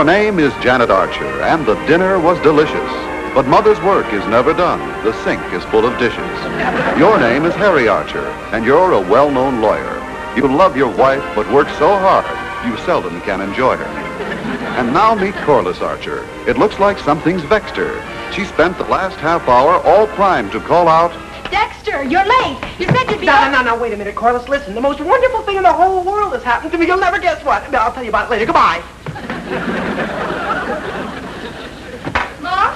Your name is Janet Archer, and the dinner was delicious. But Mother's work is never done. The sink is full of dishes. Your name is Harry Archer, and you're a well-known lawyer. You love your wife, but work so hard, you seldom can enjoy her. And now meet Corliss Archer. It looks like something's vexed her. She spent the last half hour all primed to call out, Dexter, you're late. You said you'd be... No, wait a minute, Corliss. Listen, the most wonderful thing in the whole world has happened to me. You'll never guess what. I'll tell you about it later. Goodbye. Mom?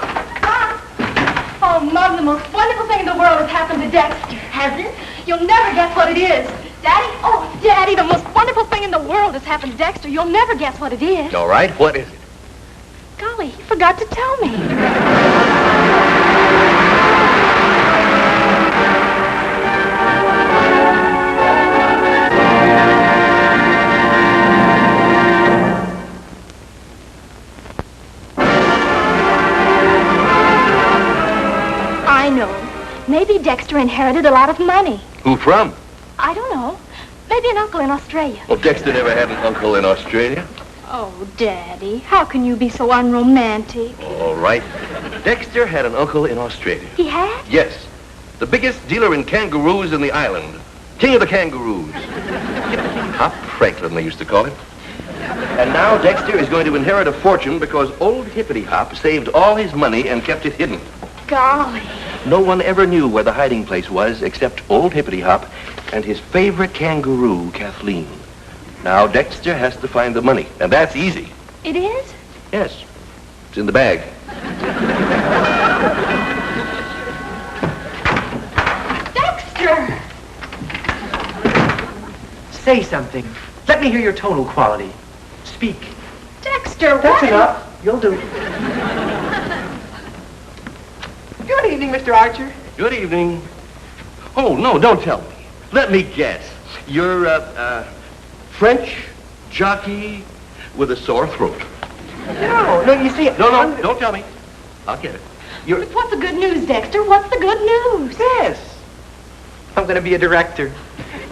Oh, Mom, the most wonderful thing in the world has happened to Dexter. Has it? You'll never guess what it is. Daddy? Oh, Daddy, the most wonderful thing in the world has happened to Dexter. You'll never guess what it is. All right, what is it? Golly, he forgot to tell me. I know. Maybe Dexter inherited a lot of money. Who from? I don't know. Maybe an uncle in Australia. Well, Dexter never had an uncle in Australia. Oh, Daddy, how can you be so unromantic? All right. Dexter had an uncle in Australia. He had? Yes. The biggest dealer in kangaroos in the island. King of the kangaroos. Hop Franklin, they used to call him. And now Dexter is going to inherit a fortune because old Hippity Hop saved all his money and kept it hidden. Golly. No one ever knew where the hiding place was except old Hippity Hop and his favorite kangaroo, Kathleen. Now Dexter has to find the money, and that's easy. It is? Yes. It's in the bag. Dexter! Say something. Let me hear your tonal quality. Speak. Dexter, That's enough. You'll do. Good evening, Mr. Archer. Good evening. Oh, no, don't tell me. Let me guess. You're French jockey with a sore throat. No, you see... No, don't tell me. I'll get it. But what's the good news, Dexter? What's the good news? Yes. I'm going to be a director.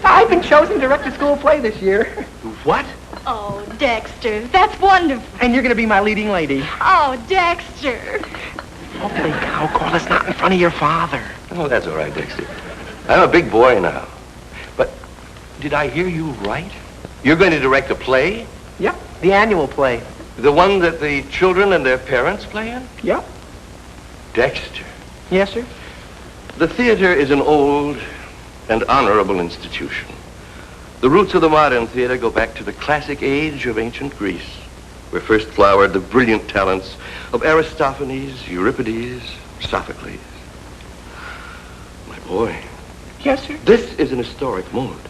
I've been chosen to direct a school play this year. What? Oh, Dexter, that's wonderful. And you're going to be my leading lady. Oh, Dexter. Holy cow, Corliss, not in front of your father. Oh, that's all right, Dexter. I'm a big boy now. But did I hear you right? You're going to direct a play? Yep, the annual play. The one that the children and their parents play in? Yep. Dexter. Yes, sir? The theater is an old and honorable institution. The roots of the modern theater go back to the classic age of ancient Greece, where first flowered the brilliant talents of Aristophanes, Euripides, Sophocles. My boy. Yes, sir? This is an historic moment.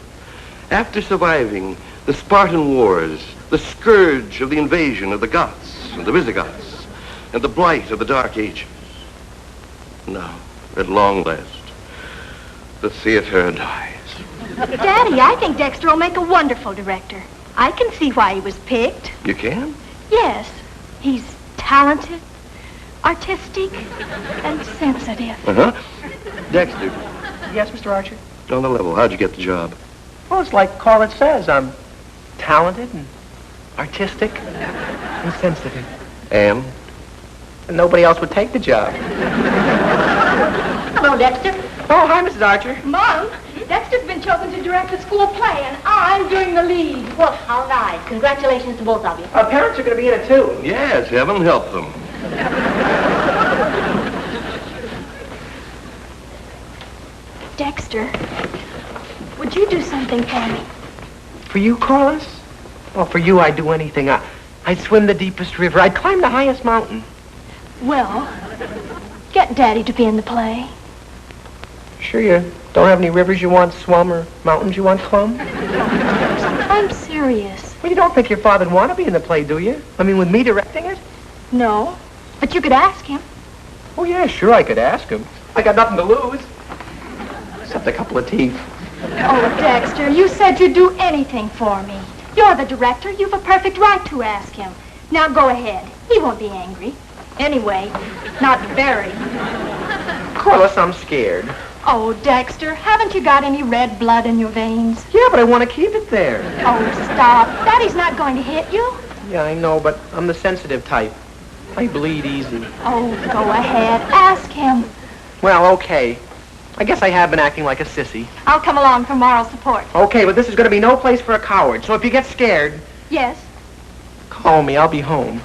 After surviving the Spartan Wars, the scourge of the invasion of the Goths and the Visigoths, and the blight of the Dark Ages, now, at long last, the theater dies. Daddy, I think Dexter will make a wonderful director. I can see why he was picked. You can? Yes. He's talented, artistic, and sensitive. Uh-huh. Dexter, Yes, Mr. Archer? on the level, how'd you get the job? Well, it's like Corliss says. I'm talented and artistic and sensitive. And? And nobody else would take the job. Hello, Dexter. Oh, hi, Mrs. Archer. Mom, Dexter's been chosen to direct a school play, and I'm doing the lead. Well, how nice. Congratulations to both of you. Our parents are going to be in it, too. Yes, heaven help them. Dexter, would you do something for me? For you, Corliss? Well, for you, I'd do anything. I'd swim the deepest river. I'd climb the highest mountain. Well, get Daddy to be in the play. Sure you don't have any rivers you want swum or mountains you want clumb? I'm serious. Well, you don't think your father'd want to be in the play, do you? I mean, with me directing it? No, but you could ask him. Oh, yeah, sure, I could ask him. I got nothing to lose. Except a couple of teeth. Oh, Dexter, you said you'd do anything for me. You're the director. You've a perfect right to ask him. Now go ahead. He won't be angry. Anyway, not very. Corliss, I'm scared. Oh, Dexter, haven't you got any red blood in your veins? Yeah, but I want to keep it there. Oh, stop. Daddy's not going to hit you. Yeah, I know, but I'm the sensitive type. I bleed easy. Oh, go ahead. Ask him. Well, okay. I guess I have been acting like a sissy. I'll come along for moral support. Okay, but this is going to be no place for a coward. So if you get scared, Yes. call me. I'll be home.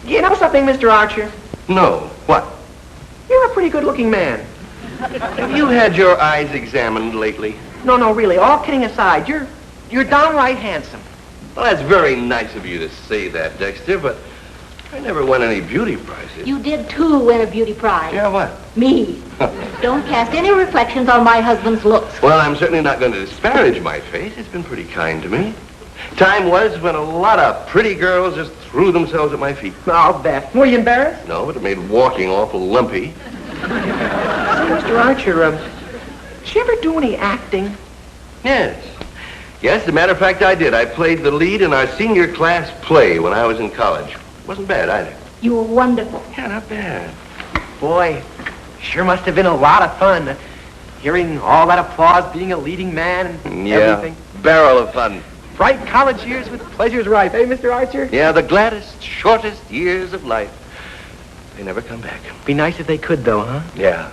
You know something, Mr. Archer? No. What? You're a pretty good-looking man. Have you had your eyes examined lately? No, really. All kidding aside, you're downright handsome. Well, that's very nice of you to say that, Dexter, but I never won any beauty prizes. You did, too, win a beauty prize. Yeah, what? Me. Don't cast any reflections on my husband's looks. Well, I'm certainly not going to disparage my face. It's been pretty kind to me. Time was when a lot of pretty girls just threw themselves at my feet. I'll bet. Were you embarrassed? No, but it made walking awful lumpy. Say, Mr. Archer, did you ever do any acting? Yes. Yes, as a matter of fact, I did. I played the lead in our senior class play when I was in college. Wasn't bad either. You were wonderful. Yeah, not bad. Boy, sure must have been a lot of fun. Hearing all that applause, being a leading man and everything. Barrel of fun. Bright college years with pleasures ripe, eh, Mr. Archer? Yeah, the gladdest, shortest years of life. They never come back. Be nice if they could, though, huh? Yeah.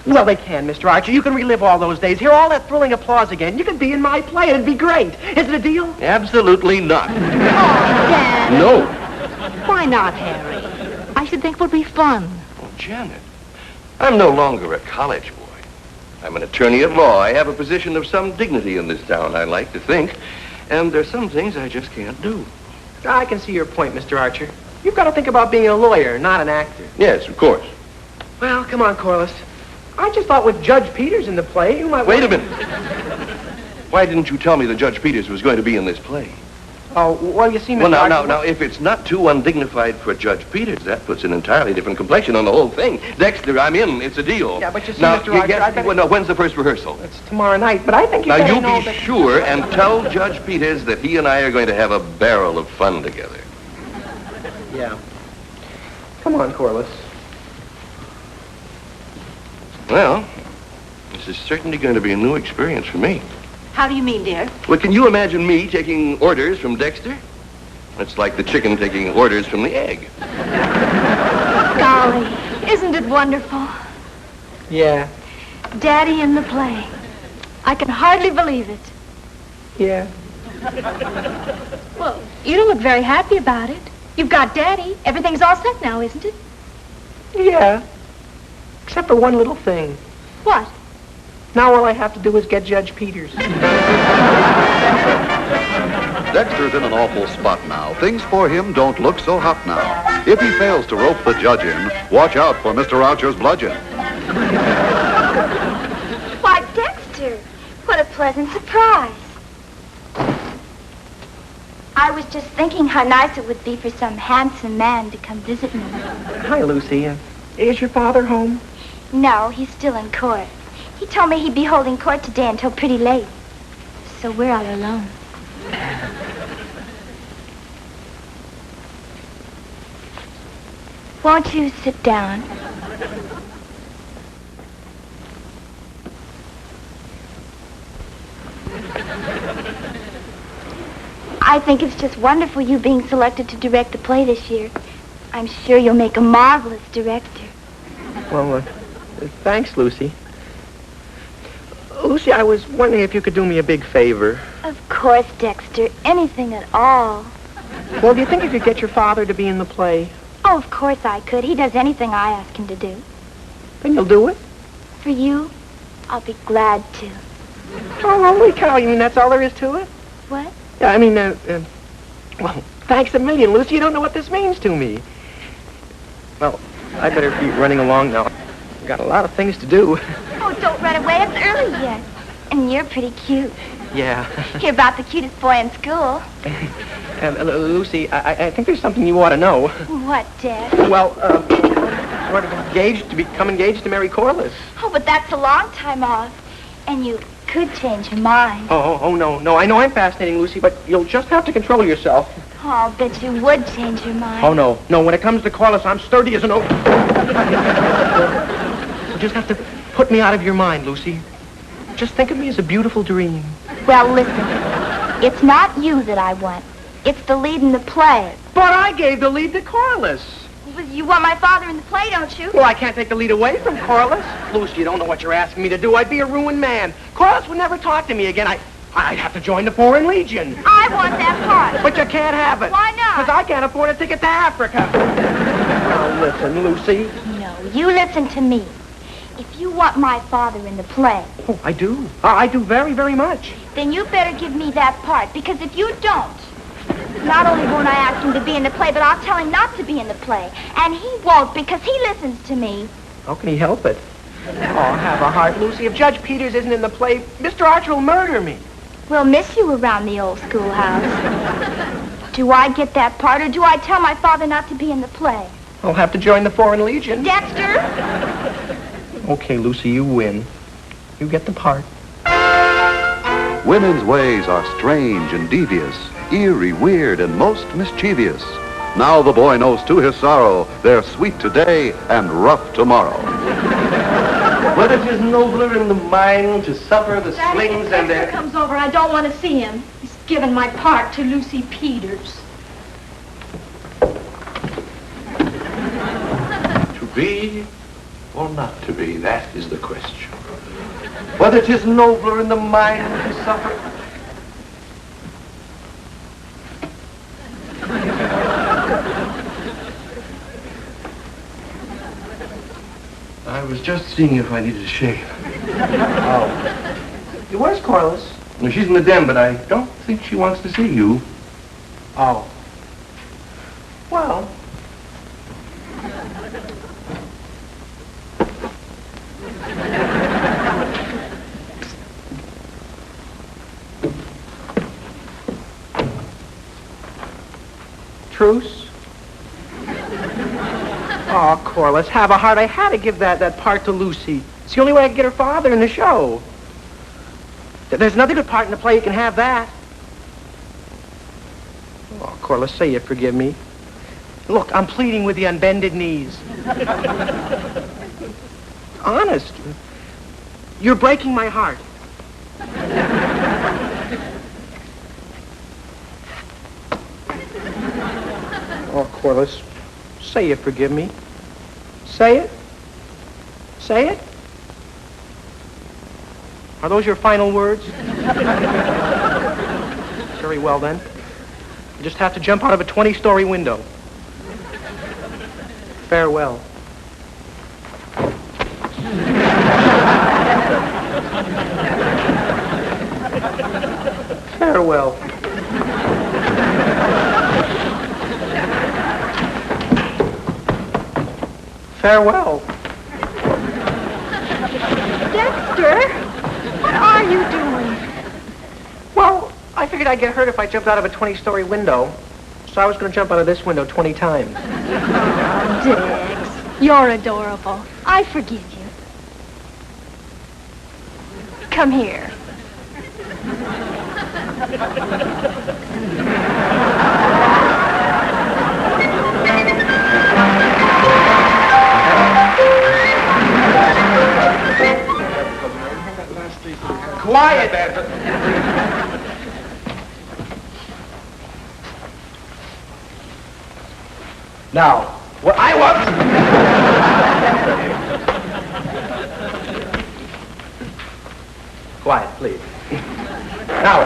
Well, they can, Mr. Archer. You can relive all those days. Hear all that thrilling applause again. You could be in my play. It'd be great. Is it a deal? Absolutely not. Oh, Dad. No. Why not, Harry? I should think it would be fun. Oh, Janet, I'm no longer a college boy. I'm an attorney at law. I have a position of some dignity in this town, I like to think. And there's some things I just can't do. I can see your point, Mr. Archer. You've got to think about being a lawyer, not an actor. Yes, of course. Well, come on, Corliss. I just thought with Judge Peters in the play, you might... Wait a minute. Why didn't you tell me that Judge Peters was going to be in this play? Oh, well, you see, Mr. Well, Archer... now, if it's not too undignified for Judge Peters, that puts an entirely different complexion on the whole thing. Dexter, I'm in. It's a deal. Yeah, but you see, now, Mr. Archer, I better... well, no, when's the first rehearsal? It's tomorrow night, but I think you Now, better you know be that... sure and tell Judge Peters that he and I are going to have a barrel of fun together. Yeah. Come on, Corliss. Well, this is certainly going to be a new experience for me. How do you mean, dear? Well, can you imagine me taking orders from Dexter? It's like the chicken taking orders from the egg. Golly, isn't it wonderful? Yeah. Daddy in the play. I can hardly believe it. Yeah. Well, you don't look very happy about it. You've got Daddy. Everything's all set now, isn't it? Yeah. Except for one little thing. What? Now all I have to do is get Judge Peters. Dexter's in an awful spot now. Things for him don't look so hot now. If he fails to rope the judge in, watch out for Mr. Archer's bludgeon. Why, Dexter, what a pleasant surprise. I was just thinking how nice it would be for some handsome man to come visit me. Hi, Lucy. Is your father home? No, he's still in court. He told me he'd be holding court today until pretty late. So we're all alone. Won't you sit down? I think it's just wonderful you being selected to direct the play this year. I'm sure you'll make a marvelous director. Well, thanks, Lucy. Lucy, I was wondering if you could do me a big favor. Of course, Dexter. Anything at all. Well, do you think you could get your father to be in the play? Oh, of course I could. He does anything I ask him to do. Then you'll do it? For you, I'll be glad to. Oh, holy cow. You mean that's all there is to it? What? Yeah, I mean, well, thanks a million, Lucy. You don't know what this means to me. Well, I better be running along now. I've got a lot of things to do. Oh, don't run away. It's early yet. And you're pretty cute. Yeah. You're about the cutest boy in school. Lucy, I think there's something you ought to know. What, Dad? Well, sort of become engaged to marry Corliss. Oh, but that's a long time off. And you could change your mind. Oh, no. I know I'm fascinating, Lucy, but you'll just have to control yourself. Oh, I'll bet you would change your mind. Oh, no. No, when it comes to Corliss, I'm sturdy as an oak. You just have to put me out of your mind, Lucy. Just think of me as a beautiful dream. Well, listen. It's not you that I want. It's the lead in the play. But I gave the lead to Corliss. You want my father in the play, don't you? Well, I can't take the lead away from Corliss. Lucy, you don't know what you're asking me to do. I'd be a ruined man. Corliss would never talk to me again. I'd have to join the Foreign Legion. I want that part. But you can't have it. Why not? Because I can't afford a ticket to Africa. Now, listen, Lucy. No, you listen to me. If you want my father in the play, Oh, I do. I do very, very much. then you better give me that part. Because if you don't, not only won't I ask him to be in the play, but I'll tell him not to be in the play. And he won't because he listens to me. How can he help it? Oh, have a heart, Lucy. If Judge Peters isn't in the play, Mr. Archer will murder me. We'll miss you around the old schoolhouse. Do I get that part, or do I tell my father not to be in the play? I'll have to join the Foreign Legion. Dexter? Okay, Lucy, you win. You get the part. Women's ways are strange and devious, eerie, weird, and most mischievous. Now the boy knows to his sorrow they're sweet today and rough tomorrow. But it is nobler in the mind to suffer the slings and Dexter comes over, I don't want to see him. He's given my part to Lucy Peters. To be or not to be, that is the question. Whether it is nobler in the mind to suffer. I was just seeing if I needed a shave. Oh. Where's Corliss? No, she's in the den, but I don't think she wants to see you. Oh. Well. Truce? Oh, Corliss, have a heart. I had to give that part to Lucy. It's the only way I can get her father in the show. There's another good part in the play. You can have that. Oh, Corliss, say you forgive me. Look, I'm pleading with you on bended knees. Honest. You're breaking my heart. Oh, Corliss, say you forgive me. Say it. Say it. Are those your final words? Very well, then. You just have to jump out of a 20-story window. Farewell. Farewell. Farewell. Dexter? What are you doing? Well, I figured I'd get hurt if I jumped out of a 20-story window. So I was going to jump out of this window 20 times. Dex, you're adorable. I forgive you. Come here. Quiet! Now, what I want... Quiet, please. Now,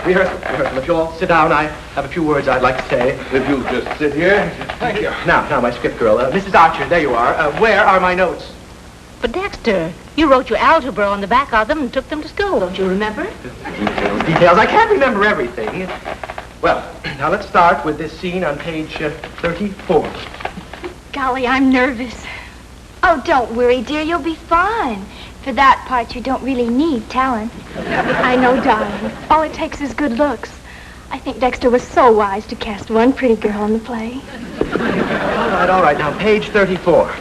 rehearsal. If you'll all sit down, I have a few words I'd like to say. If you'll just sit here. Thank you. Now, my script girl. Mrs. Archer, there you are. Where are my notes? But Dexter, you wrote your algebra on the back of them and took them to school, don't you remember? Details. I can't remember everything. Well, now let's start with this scene on page 34. Golly, I'm nervous. Oh, don't worry, dear. You'll be fine. For that part, you don't really need talent. I know, darling. All it takes is good looks. I think Dexter was so wise to cast one pretty girl in the play. All right. Now, page 34.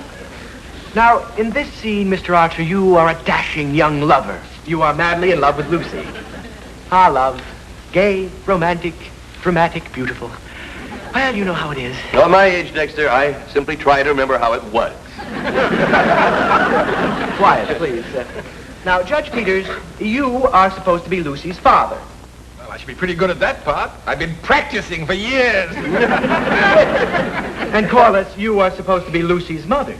Now, in this scene, Mr. Archer, you are a dashing young lover. You are madly in love with Lucy. Ah, love. Gay, romantic, dramatic, beautiful. Well, you know how it is. At my age, Dexter, I simply try to remember how it was. Quiet, please. Now, Judge Peters, you are supposed to be Lucy's father. Well, I should be pretty good at that part. I've been practicing for years. And Corliss, you are supposed to be Lucy's mother.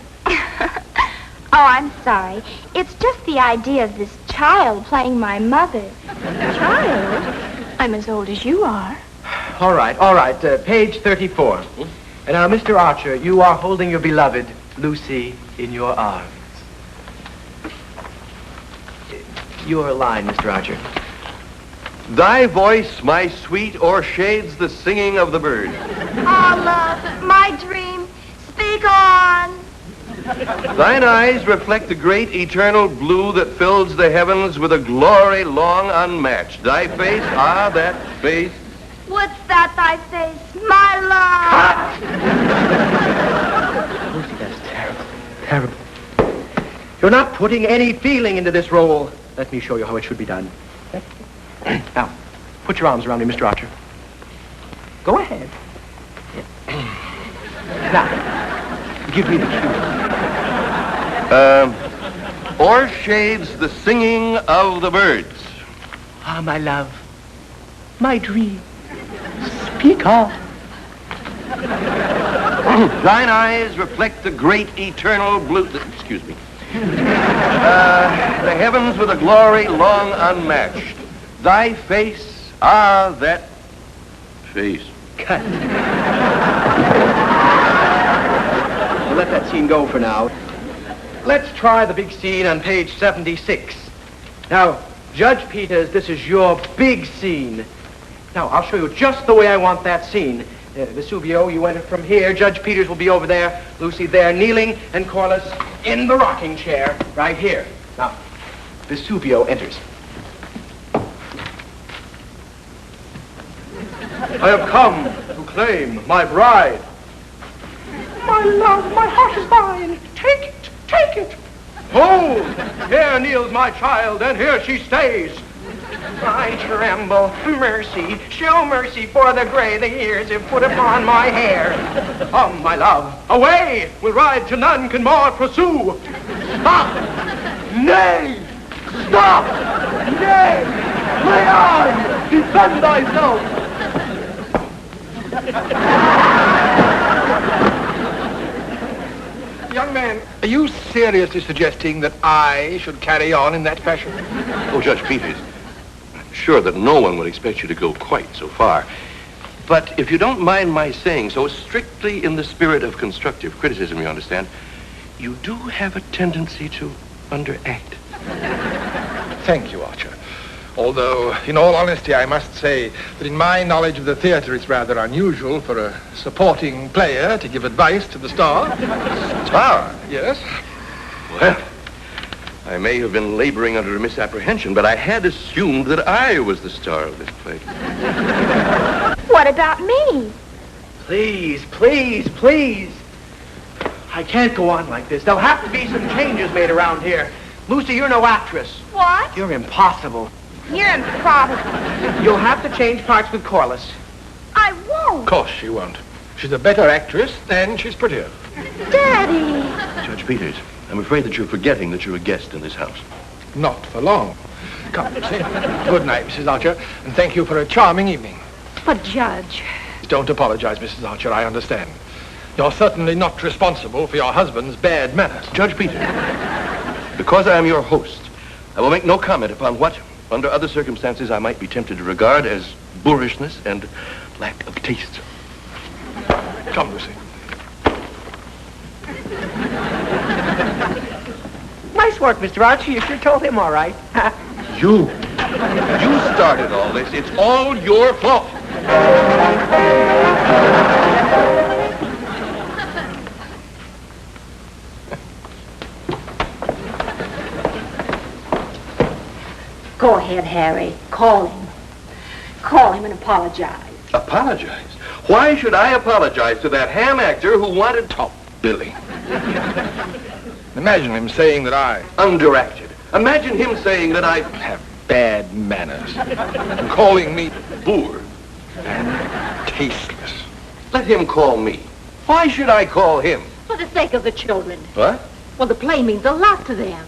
Oh, I'm sorry. It's just the idea of this child playing my mother. Child? I'm as old as you are. All right. Page 34. And now, Mr. Archer, you are holding your beloved Lucy in your arms. Your line, Mr. Archer. Thy voice, my sweet, o'ershades the singing of the bird. Oh, love, my dream. Speak on. Thine eyes reflect the great eternal blue that fills the heavens with a glory long unmatched. Thy face, that face. What's that, thy face? My love. Lucy, that's terrible. You're not putting any feeling into this role. Let me show you how it should be done. Now, put your arms around me, Mr. Archer. Go ahead. Now, give me the cue. O'ershades the singing of the birds. Ah, my love, my dream. Speak on. Thine eyes reflect the great eternal blue. Excuse me. The heavens with a glory long unmatched. Thy face, that face. Cut. We'll let that scene go for now. Let's try the big scene on page 76. Now, Judge Peters, this is your big scene. Now, I'll show you just the way I want that scene. Vesuvio, you enter from here. Judge Peters will be over there. Lucy there, kneeling, and Corliss in the rocking chair right here. Now, Vesuvio enters. I have come to claim my bride. My love, my heart is thine. Take it. Hold! Here kneels my child, and here she stays. I tremble. Mercy, show mercy for the gray the years have put upon my hair. Oh, my love, away! We'll ride till none can more pursue. Stop! Nay! Stop! Nay! Lay on! Defend thyself! Young man, are you seriously suggesting that I should carry on in that fashion? Oh, Judge Peters, I'm sure that no one would expect you to go quite so far. But if you don't mind my saying so, strictly in the spirit of constructive criticism, you understand, you do have a tendency to underact. Thank you, Archer. Although, in all honesty, I must say that in my knowledge of the theater, it's rather unusual for a supporting player to give advice to the star. Star? Yes. Well, I may have been laboring under a misapprehension, but I had assumed that I was the star of this play. What about me? Please. I can't go on like this. There'll have to be some changes made around here. Lucy, you're no actress. What? You're impossible. You're improbable. You'll have to change parts with Corliss. I won't. Of course she won't. She's a better actress, and she's prettier. Daddy. Judge Peters, I'm afraid that you're forgetting that you're a guest in this house. Not for long. Come, Lucy. Good night, Mrs. Archer, and thank you for a charming evening. But, Judge... Don't apologize, Mrs. Archer, I understand. You're certainly not responsible for your husband's bad manners. Judge Peters, because I am your host, I will make no comment upon what, under other circumstances, I might be tempted to regard as boorishness and lack of taste. Come, Lucy. Nice work, Mr. Archer. You sure told him all right. You started all this. It's all your fault. Go ahead, Harry. Call him. Call him and apologize. Apologize? Why should I apologize to that ham actor who wanted Top Billy. Imagine him saying that I underacted? Imagine him saying that I have bad manners. And calling me boor. and tasteless. Let him call me. Why should I call him? For the sake of the children. What? Well, the play means a lot to them.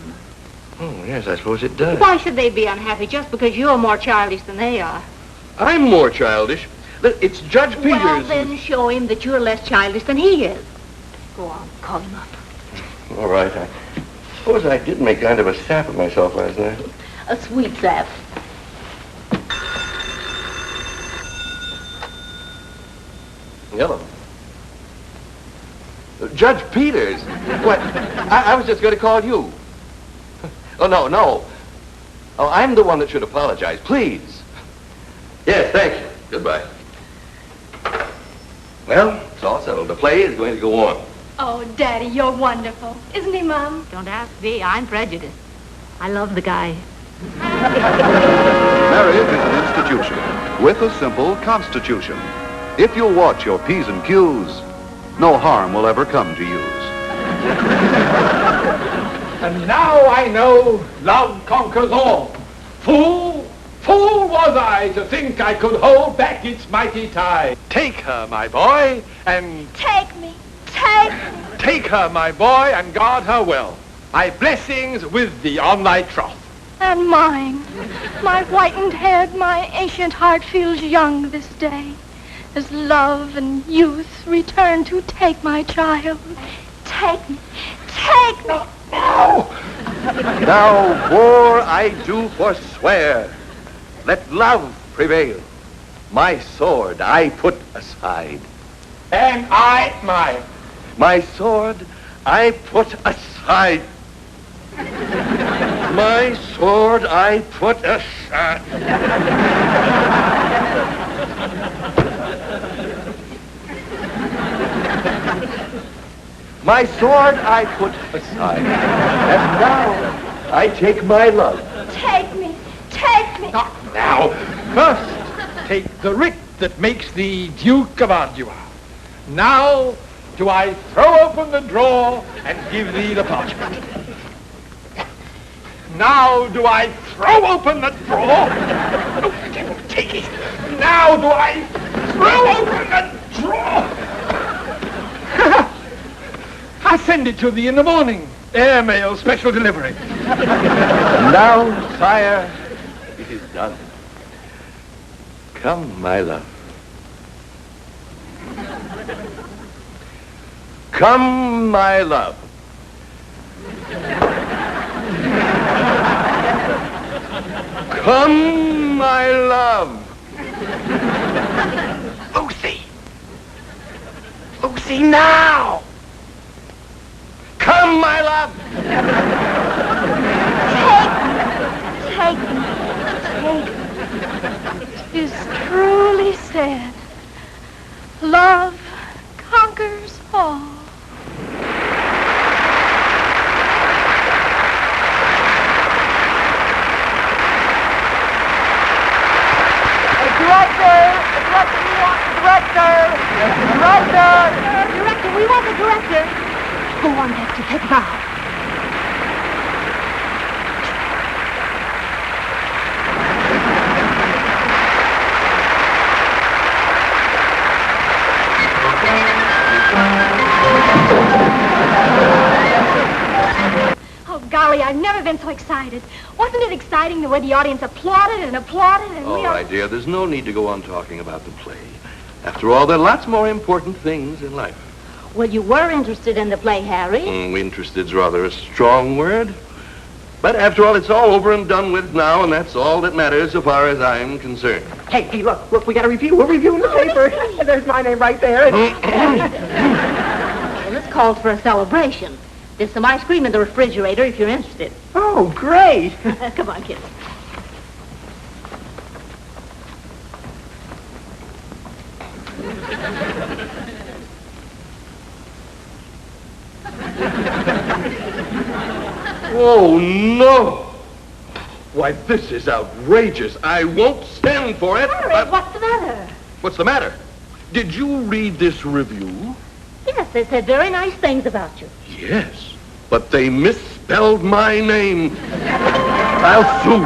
Oh, yes, I suppose it does. Why should they be unhappy just because you're more childish than they are? I'm more childish. It's Judge Peters. Well, then show him that you're less childish than he is. Go on, call him up. All right. I suppose I did make kind of a sap of myself last night. A sweet sap. Hello. Judge Peters. What? I was just going to call you. Oh, no. Oh, I'm the one that should apologize. Please. Yes, thank you. Goodbye. Well, it's all settled. The play is going to go on. Oh, Daddy, you're wonderful. Isn't he, Mom? Don't ask me. I'm prejudiced. I love the guy. Marriage is an institution with a simple constitution. If you'll watch your P's and Q's, no harm will ever come to use. And now I know love conquers all. Fool was I to think I could hold back its mighty tide. Take her, my boy, and Take me. Take me. take her, my boy, and guard her well. My blessings with thee on thy troth. And mine. My whitened head, my ancient heart feels young this day. As love and youth return to take my child. Take me. Take me. Now, war I do forswear. Let love prevail. My sword I put aside. And I mine. My sword I put aside. My sword I put aside. My sword I put aside. And now I take my love. Take me. Take me. Not now. First, take the writ that makes thee Duke of Ardua. Now do I throw open the drawer and give thee the parchment. Now do I throw open the drawer. Oh, devil, take it. Now do I throw open the drawer. I'll send it to thee in the morning. Airmail special delivery. Now, sire, it is done. Come, my love. Come, my love. Come, my love. Lucy. Lucy, now. Come, my love. Take me. Take me. 'Tis truly said, love conquers all. Director, we want the director. Go on, Dexter, take a bow. Oh, golly, I've never been so excited. Wasn't it exciting the way the audience applauded and applauded and All right, dear, there's no need to go on talking about the play. After all, there are lots more important things in life. Well, you were interested in the play, Harry. Interested's rather a strong word. But after all, it's all over and done with now, and that's all that matters so far as I'm concerned. Hey, look, we got a review. We're reviewing the paper. There's my name right there. Well, this calls for a celebration. There's some ice cream in the refrigerator if you're interested. Oh, great. Come on, kids. Oh, no! Why, this is outrageous. I won't stand for it. Harry, what's the matter? What's the matter? Did you read this review? Yes, they said very nice things about you. Yes, but they misspelled my name. I'll sue.